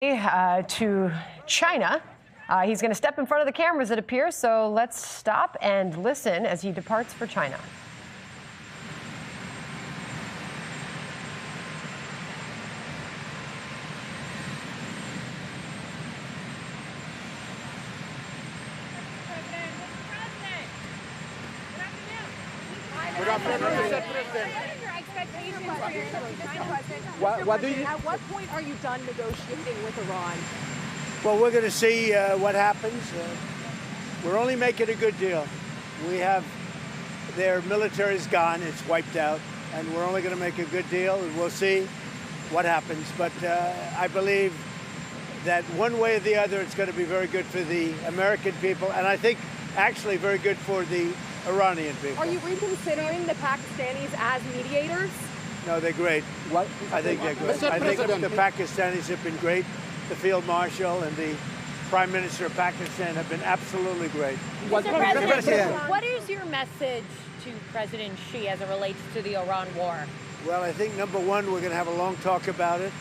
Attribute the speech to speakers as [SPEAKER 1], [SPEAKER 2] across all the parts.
[SPEAKER 1] To China. He's going to step in front of the cameras, it appears. So let's stop and listen as he departs for China.
[SPEAKER 2] Good afternoon, Mr. President.
[SPEAKER 3] What are your expectations for your trip to China, President?
[SPEAKER 2] What do you?
[SPEAKER 3] At what point are you done negotiating with Iran?
[SPEAKER 4] Well, we're going to see what happens. We're only making a good deal. We have their military's gone; it's wiped out, and we're only going to make a good deal. And we'll see what happens. But I believe that one way or the other, it's going to be very good for the American people, and I think actually very good for the Iranian people.
[SPEAKER 3] Are you reconsidering the Pakistanis as mediators?
[SPEAKER 4] No, they're great.
[SPEAKER 2] What?
[SPEAKER 4] I think they're good.
[SPEAKER 2] Mr.
[SPEAKER 4] I think
[SPEAKER 2] President.
[SPEAKER 4] the Pakistanis have been great. The Field Marshal and the Prime Minister of Pakistan have been absolutely great.
[SPEAKER 5] Mr. President, what is your message to President Xi as it relates to the Iran war?
[SPEAKER 4] Well, I think number one, we're going to have a long talk about it.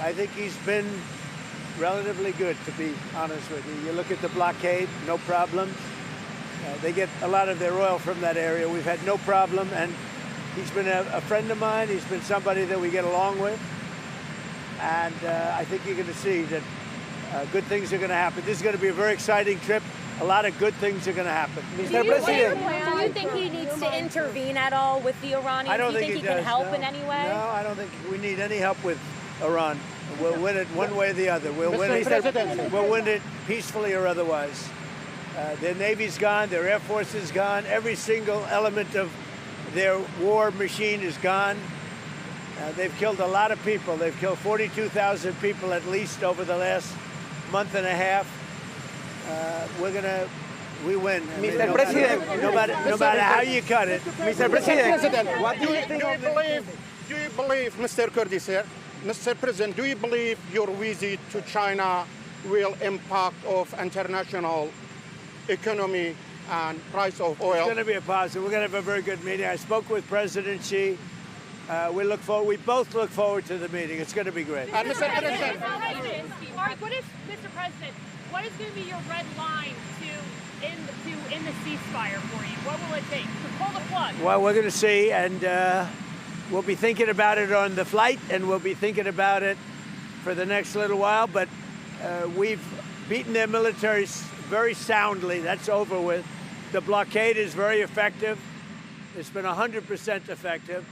[SPEAKER 4] I think he's been relatively good, to be honest with you. You look at the blockade, no problems. They get a lot of their oil from that area. We've had no problem, and he's been a friend of mine. He's been somebody that we get along with. And I think you're going to see that good things are going to happen. This is going to be a very exciting trip. A lot of good things are going to happen.
[SPEAKER 5] Mr. President, do you think he needs to intervene at all with the Iranians?
[SPEAKER 4] I don't
[SPEAKER 5] do you
[SPEAKER 4] think
[SPEAKER 5] think he can help
[SPEAKER 4] no.
[SPEAKER 5] in any way?
[SPEAKER 4] No, I don't think we need any help with Iran. We'll win it one way or the other. We'll win it peacefully or otherwise. Their Navy's gone, their Air Force is gone, every single element of their war machine is gone. They've killed a lot of people. They've killed 42,000 people at least over the last month and a half. We win.
[SPEAKER 2] Mr. President.
[SPEAKER 4] No matter how you cut it.
[SPEAKER 2] Mr. President, what do you believe, Mr. Kurdi, sir? Mr. President, do you believe your visit to China will impact of international economy and price of oil?
[SPEAKER 4] It's going to be a positive. We're going to have a very good meeting. I spoke with President Xi. We both look forward to the meeting. It's going to be great.
[SPEAKER 2] Mr. President.
[SPEAKER 6] Mark, Mr. President, what is going to be your red line to end the ceasefire for you? What will it take to pull the plug?
[SPEAKER 4] Well, we're going to see, and we'll be thinking about it on the flight, and we'll be thinking about it for the next little while. But we've beaten their military very soundly. That's over with. The blockade is very effective. It's been 100% effective.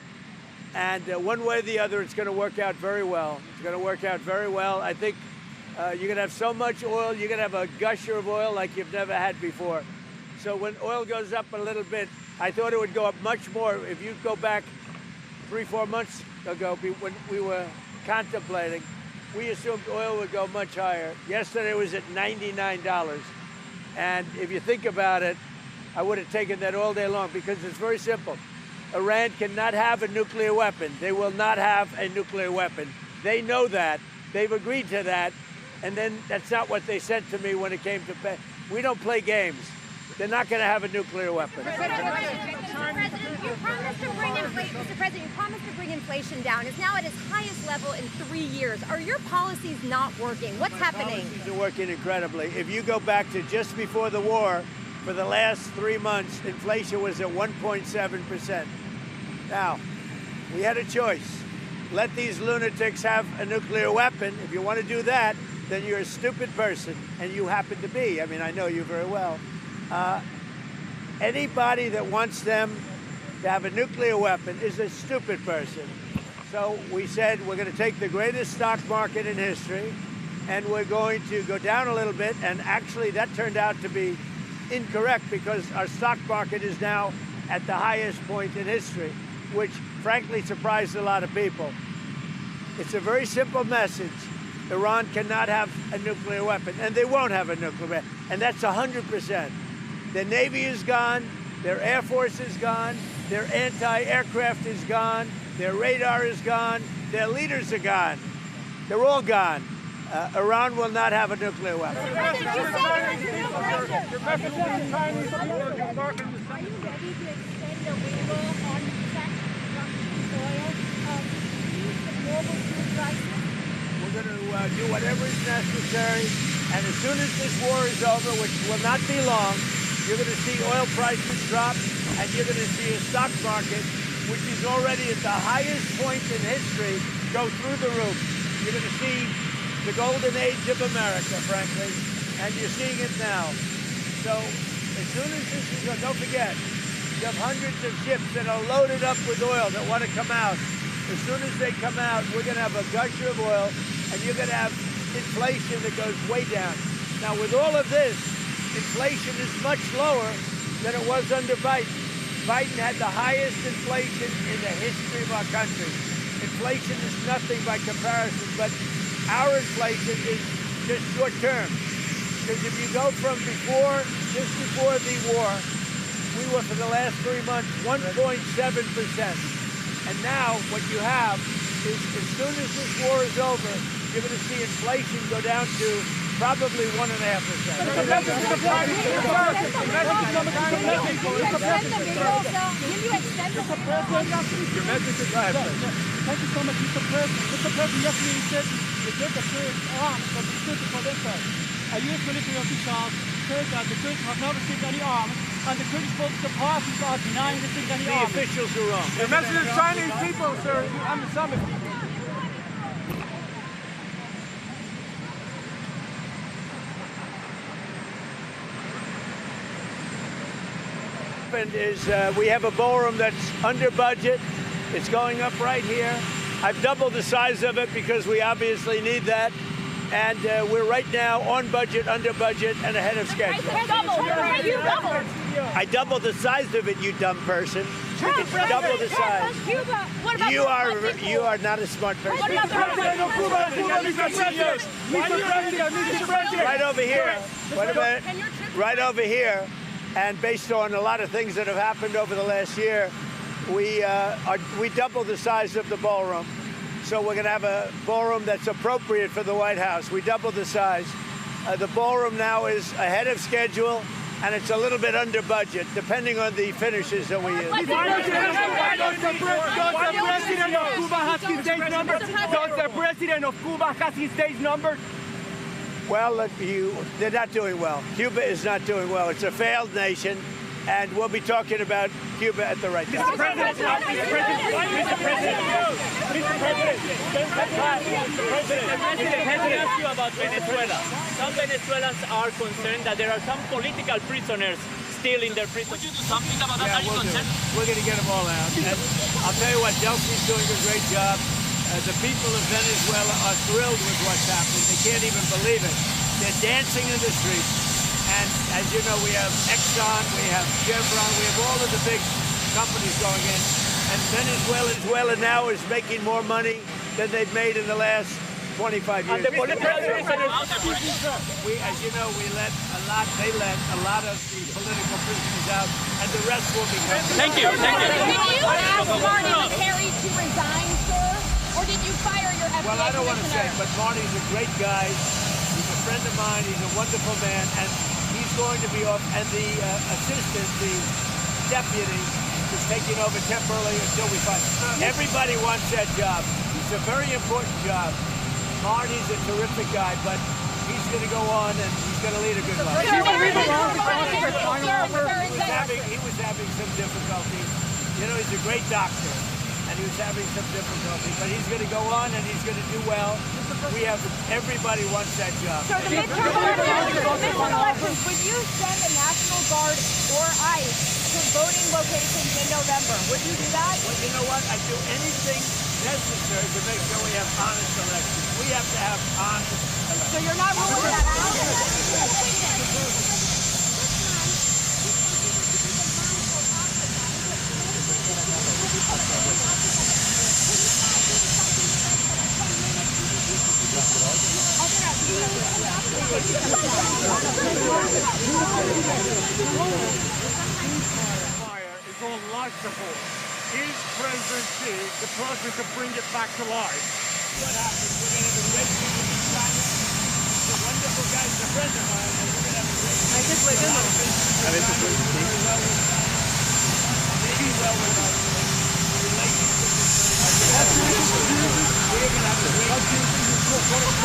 [SPEAKER 4] And one way or the other, it's going to work out very well. It's going to work out very well. I think you're going to have so much oil, you're going to have a gusher of oil like you've never had before. So when oil goes up a little bit, I thought it would go up much more. If you go back 3-4 months ago, when we were contemplating, we assumed oil would go much higher. Yesterday it was at $99. And if you think about it, I would have taken that all day long because it's very simple. Iran cannot have a nuclear weapon. They will not have a nuclear weapon. They know that. They've agreed to that. And then that's not what they said to me when it came to pay. We don't play games. They're not going to have a nuclear weapon.
[SPEAKER 7] Mr. President, you promised to bring inflation down. It's now at its highest level in 3 years. Are your policies not working? What's happening?
[SPEAKER 4] Policies are working incredibly. If you go back to just before the war, for the last 3 months, inflation was at 1.7%. Now, we had a choice. Let these lunatics have a nuclear weapon. If you want to do that, then you're a stupid person, and you happen to be. I mean, I know you very well. Anybody that wants them to have a nuclear weapon is a stupid person. So we said we're going to take the greatest stock market in history, and we're going to go down a little bit, and actually that turned out to be incorrect because our stock market is now at the highest point in history, which frankly surprised a lot of people. It's a very simple message. Iran cannot have a nuclear weapon, and they won't have a nuclear weapon, and that's 100%. Their Navy is gone, their Air Force is gone, their anti-aircraft is gone, their radar is gone, their leaders are gone. They're all gone. Iran will not have a nuclear weapon.
[SPEAKER 3] Are you ready to extend the waiver on Russian oil to ease the global food crisis?
[SPEAKER 4] We're going to do whatever is necessary. And as soon as this war is over, which will not be long, you're going to see oil prices drop, and you're going to see a stock market, which is already at the highest point in history, go through the roof. You're going to see the golden age of America, frankly, and you're seeing it now. So as soon as this is done, don't forget, you have hundreds of ships that are loaded up with oil that want to come out. As soon as they come out, we're going to have a gusher of oil, and you're going to have inflation that goes way down. Now, with all of this, inflation is much lower than it was under Biden. Biden had the highest inflation in the history of our country. Inflation is nothing by comparison, but our inflation is just short term. Because if you go from just before the war, we were for the last 3 months 1.7%. And now what you have is as soon as this war is over, you're going to see inflation go down to probably 1.5%.
[SPEAKER 8] Your message is right. Thank you so much, Mr. President. Mr. President, yesterday you said you get the Kurds arms from the Kurds for themselves. A U.S. military official said that the Kurds have not received any arms, and the Kurdish political parties are denying receiving any arms.
[SPEAKER 4] The officials are wrong.
[SPEAKER 8] Your message to Chinese people, sir, on the summit.
[SPEAKER 4] Is we have a ballroom that's under budget. It's going up right here. I've doubled the size of it because we obviously need that. And we're right now on budget, under budget, and ahead of schedule. I doubled the size of it, you dumb person. It's double the size. You are not a smart person. Right over here. Wait a minute. Right over here. And based on a lot of things that have happened over the last year, we doubled the size of the ballroom. So we're going to have a ballroom that's appropriate for the White House. We doubled the size. The ballroom now is ahead of schedule, and it's a little bit under budget, depending on the finishes that we use.
[SPEAKER 8] Does the president of Cuba have his days numbered? Does the president of Cuba have his days numbered?
[SPEAKER 4] Well, they're not doing well. Cuba is not doing well. It's a failed nation, and we'll be talking about Cuba at the right time.
[SPEAKER 8] Mr. President, let me
[SPEAKER 9] ask you about Venezuela. Some Venezuelans are concerned that there are some political prisoners still in their prison. Would you do something about that? Are you concerned?
[SPEAKER 4] We're going to get them all out. And I'll tell you what, Delphi's doing a great job. The people of Venezuela are thrilled with what's happening. They can't even believe it. They're dancing in the streets. And as you know, we have Exxon, we have Chevron, we have all of the big companies going in. And Venezuela now is making more money than they've made in the last 25 years.
[SPEAKER 9] And the political prisoners.
[SPEAKER 4] As you know, they let a lot of the political prisoners out, and the rest will be coming.
[SPEAKER 9] Thank you.
[SPEAKER 7] Did you ask Marty Makary to resign, sir? Or did you fire your FBI
[SPEAKER 4] Well, I don't want to say,
[SPEAKER 7] commissioner?
[SPEAKER 4] but Marty's a great guy. He's a friend of mine. He's a wonderful man, and he's going to be off. And the assistant, the deputy, is taking over temporarily until we find. Everybody wants that job. It's a very important job. Marty's a terrific guy, but he's going to go on and he's going to lead a good life.
[SPEAKER 8] He
[SPEAKER 4] was having some difficulties. You know, he's a great doctor, and he was having some difficulty, but he's going to go on and he's going to do well. Everybody wants that job.
[SPEAKER 7] So the midterm elections, would you send the National Guard or ICE to voting locations in November? Would you do that?
[SPEAKER 4] Well, you know what? I do anything necessary to make sure we have honest elections. We have to have honest elections.
[SPEAKER 7] So you're not ruling that out?
[SPEAKER 8] Is on life support. Is President Xi the person to bring it back to life?
[SPEAKER 4] What happens? We're going to have a great meeting in China. He's a wonderful guy. He's a friend of mine. And we're going to have a great meeting. Maybe well with us. The relationship is very good. We're going to have a great meeting.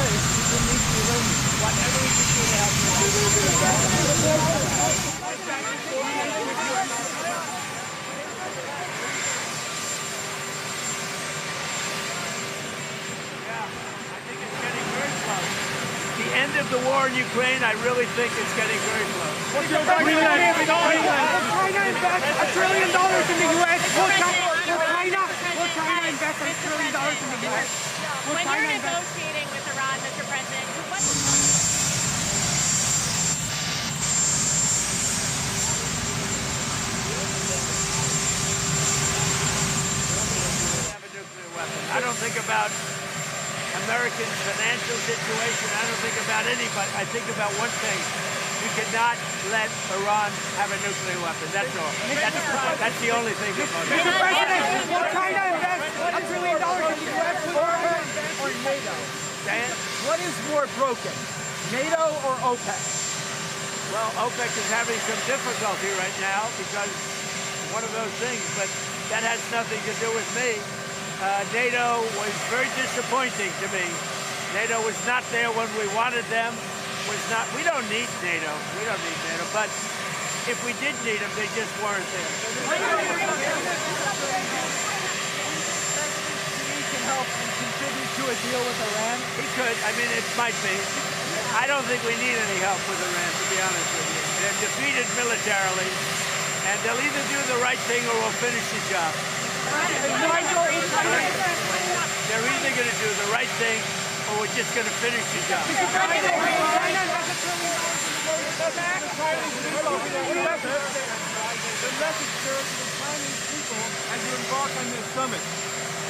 [SPEAKER 4] end of the war in Ukraine, I really think it's getting very close.
[SPEAKER 8] Will China invest $1 trillion in the U.S.? Will China invest $1 trillion in the U.S.?
[SPEAKER 6] When you're negotiating with Iran, Mr. President, what?
[SPEAKER 4] I don't think about American financial situation. I don't think about anybody. I think about one thing. We cannot let Iran have a nuclear weapon. That's all. That's the only thing that motivates.
[SPEAKER 8] Mr. President, will China invest $1 trillion in the U.S. or NATO?
[SPEAKER 4] Dan?
[SPEAKER 8] What is more broken, NATO or OPEC?
[SPEAKER 4] Well, OPEC is having some difficulty right now because one of those things, but that has nothing to do with me. NATO was very disappointing to me. NATO was not there when we wanted them. We don't need NATO. We don't need NATO. But if we did need them, they just weren't there.
[SPEAKER 8] He can help and contribute to a deal with Iran?
[SPEAKER 4] He could. I mean, it might be. I don't think we need any help with Iran, to be honest with you. They're defeated militarily, and they'll either do the right thing or we'll finish the job. They're either going to do the right thing or we're just going to finish the job.
[SPEAKER 8] The message, sir, to the Chinese people as you embark on this summit.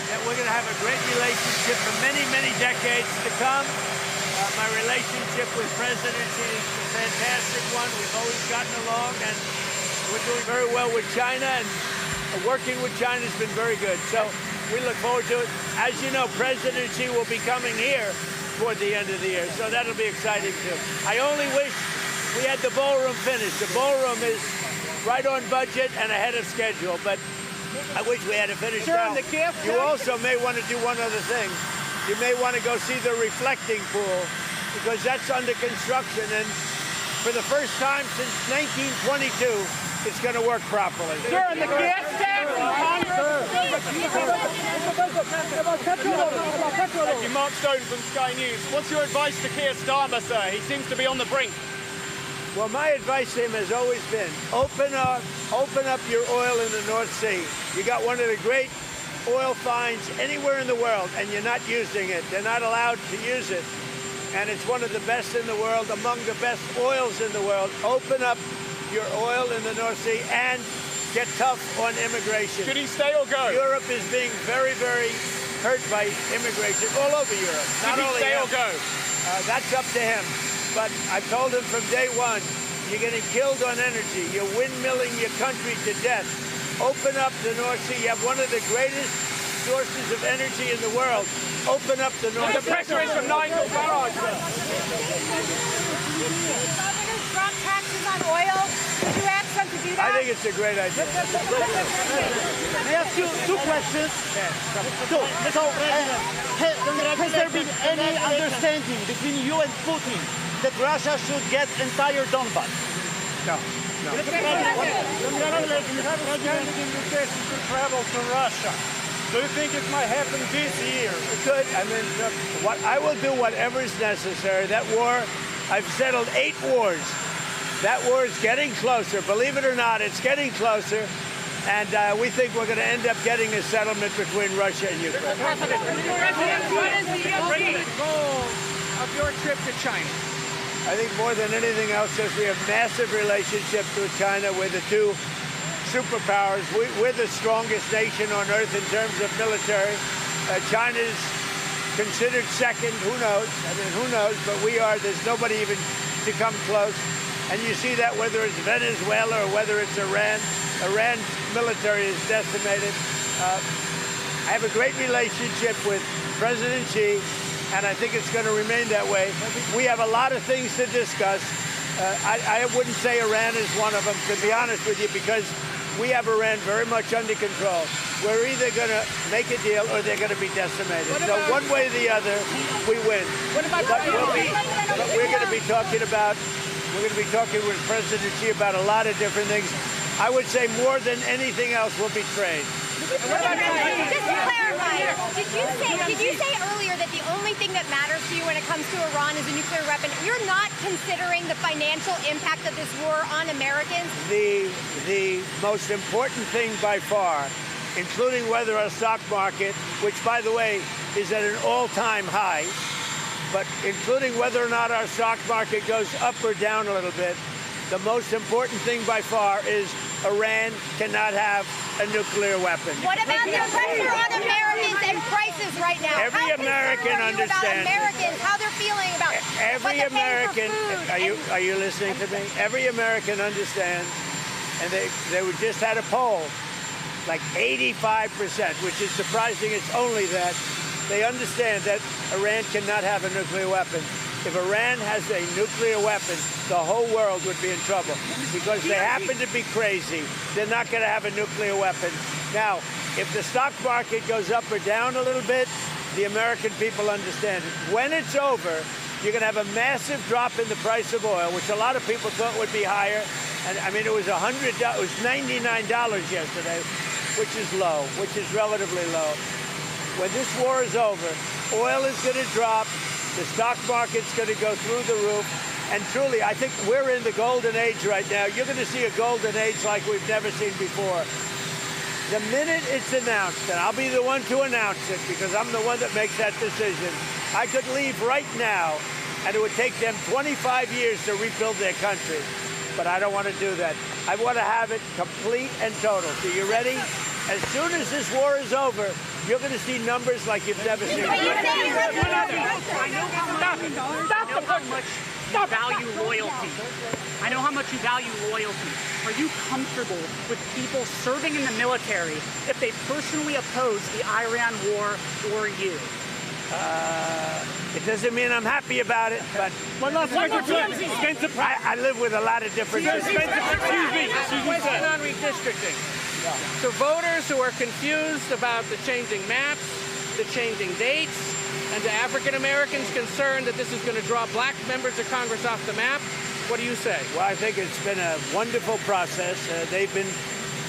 [SPEAKER 4] That we're going to have a great relationship for many, many decades to come. My relationship with President Xi is a fantastic one. We've always gotten along, and we're doing very well with China, and working with China has been very good. So we look forward to it. As you know, President Xi will be coming here toward the end of the year, so that'll be exciting too. I only wish we had the ballroom finished. The ballroom is right on budget and ahead of schedule, but I wish we had it finished now. You also may want to do one other thing. You may want to go see the reflecting pool, because that's under construction, and for the first time since 1922, it's going to work properly.
[SPEAKER 8] Sir, and the gas tax in Congress.
[SPEAKER 10] Thank you, Mark Stone from Sky News. What's your advice to Keir Starmer, sir? He seems to be on the brink.
[SPEAKER 4] Well, my advice to him has always been, open up your oil in the North Sea. You got one of the great oil finds anywhere in the world, and you're not using it. They're not allowed to use it. And it's one of the best in the world, among the best oils in the world. Open up your oil in the North Sea and get tough on immigration.
[SPEAKER 10] Should he stay or go?
[SPEAKER 4] Europe is being very, very hurt by immigration all over Europe.
[SPEAKER 10] Should he stay or go?
[SPEAKER 4] That's up to him. But I've told him from day one, you're getting killed on energy. You're windmilling your country to death. Open up the North Sea. You have one of the greatest sources of energy in the world. Open up the North Sea.
[SPEAKER 10] The pressure is from Nigel Farage.
[SPEAKER 7] Governors drop taxes on oil. Did you ask them to do that?
[SPEAKER 4] I think it's a great idea.
[SPEAKER 8] May I ask you two questions? So, has there been any understanding between you and Putin that Russia should get entire Donbas?
[SPEAKER 4] No.
[SPEAKER 8] You have an invitation to travel to Russia. Do you think it might happen this year?
[SPEAKER 4] It could. I mean, I will do whatever is necessary. That war, I've settled 8 wars. That war is getting closer. Believe it or not, it's getting closer. And we think we're going to end up getting a settlement between Russia and Ukraine.
[SPEAKER 6] What is the ultimate
[SPEAKER 8] goal of your trip to China?
[SPEAKER 4] I think more than anything else, is we have massive relationships with China. We're the two superpowers. We're the strongest nation on earth in terms of military. China's considered second. Who knows? I mean, who knows? But we are. There's nobody even to come close. And you see that whether it's Venezuela or whether it's Iran. Iran's military is decimated. I have a great relationship with President Xi, and I think it's going to remain that way. We have a lot of things to discuss. I wouldn't say Iran is one of them, to be honest with you, because we have Iran very much under control. We're either going to make a deal or they're going to be decimated. So one way or the other, we win. But we're going to be talking with President Xi about a lot of different things. I would say more than anything else will be trade.
[SPEAKER 7] Just to clarify, did you say earlier that the only thing that matters to you when it comes to Iran is a nuclear weapon? You're not considering the financial impact of this war on Americans?
[SPEAKER 4] The most important thing by far, including whether our stock market, which, by the way, is at an all-time high, but including whether or not our stock market goes up or down a little bit, the most important thing by far is Iran cannot have a nuclear weapon.
[SPEAKER 7] What about the pressure on Americans and prices right now?
[SPEAKER 4] Every American understands.
[SPEAKER 7] About Americans, how they're feeling about
[SPEAKER 4] every
[SPEAKER 7] what
[SPEAKER 4] American. Are you listening to me? Every American understands, and they just had a poll, like 85%, which is surprising. It's only that. They understand that Iran cannot have a nuclear weapon. If Iran has a nuclear weapon, the whole world would be in trouble because they happen to be crazy. They're not going to have a nuclear weapon. Now, if the stock market goes up or down a little bit, the American people understand it. When it's over, you're going to have a massive drop in the price of oil, which a lot of people thought would be higher. And I mean, it was $99 yesterday, which is low, which is relatively low. When this war is over, oil is going to drop, the stock market's going to go through the roof, and truly, I think we're in the golden age right now. You're going to see a golden age like we've never seen before. The minute it's announced, and I'll be the one to announce it because I'm the one that makes that decision, I could leave right now, and it would take them 25 years to rebuild their country. But I don't want to do that. I want to have it complete and total. So you ready? As soon as this war is over, you're going to see numbers like you've never seen.
[SPEAKER 6] Stop how much you value loyalty. I know how much you value loyalty. Are you comfortable with people serving in the military if they personally oppose the Iran war or you?
[SPEAKER 4] It doesn't mean I'm happy about it, but I live with a lot of different.
[SPEAKER 11] Question on redistricting. So voters who are confused about the changing maps, the changing dates, and to African Americans concerned that this is going to draw black members of Congress off the map, what do you say?
[SPEAKER 4] Well, I think it's been a wonderful process. They've been,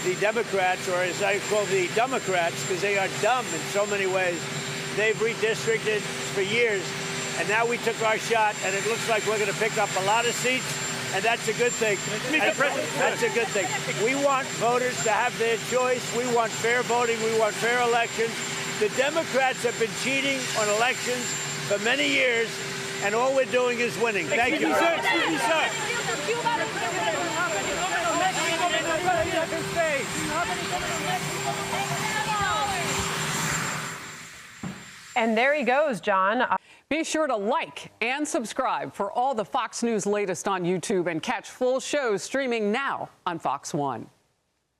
[SPEAKER 4] the Democrats, or as I call the Democrats, because they are dumb in so many ways, they've redistricted for years, and now we took our shot, and it looks like we're going to pick up a lot of seats. And that's a good thing. That's a good thing. We want voters to have their choice. We want fair voting. We want fair elections. The Democrats have been cheating on elections for many years, and all we're doing is winning. Thank you.
[SPEAKER 8] Excuse me, sir.
[SPEAKER 1] And there he goes, John.
[SPEAKER 12] Be sure to like and subscribe for all the Fox News latest on YouTube and catch full shows streaming now on Fox One.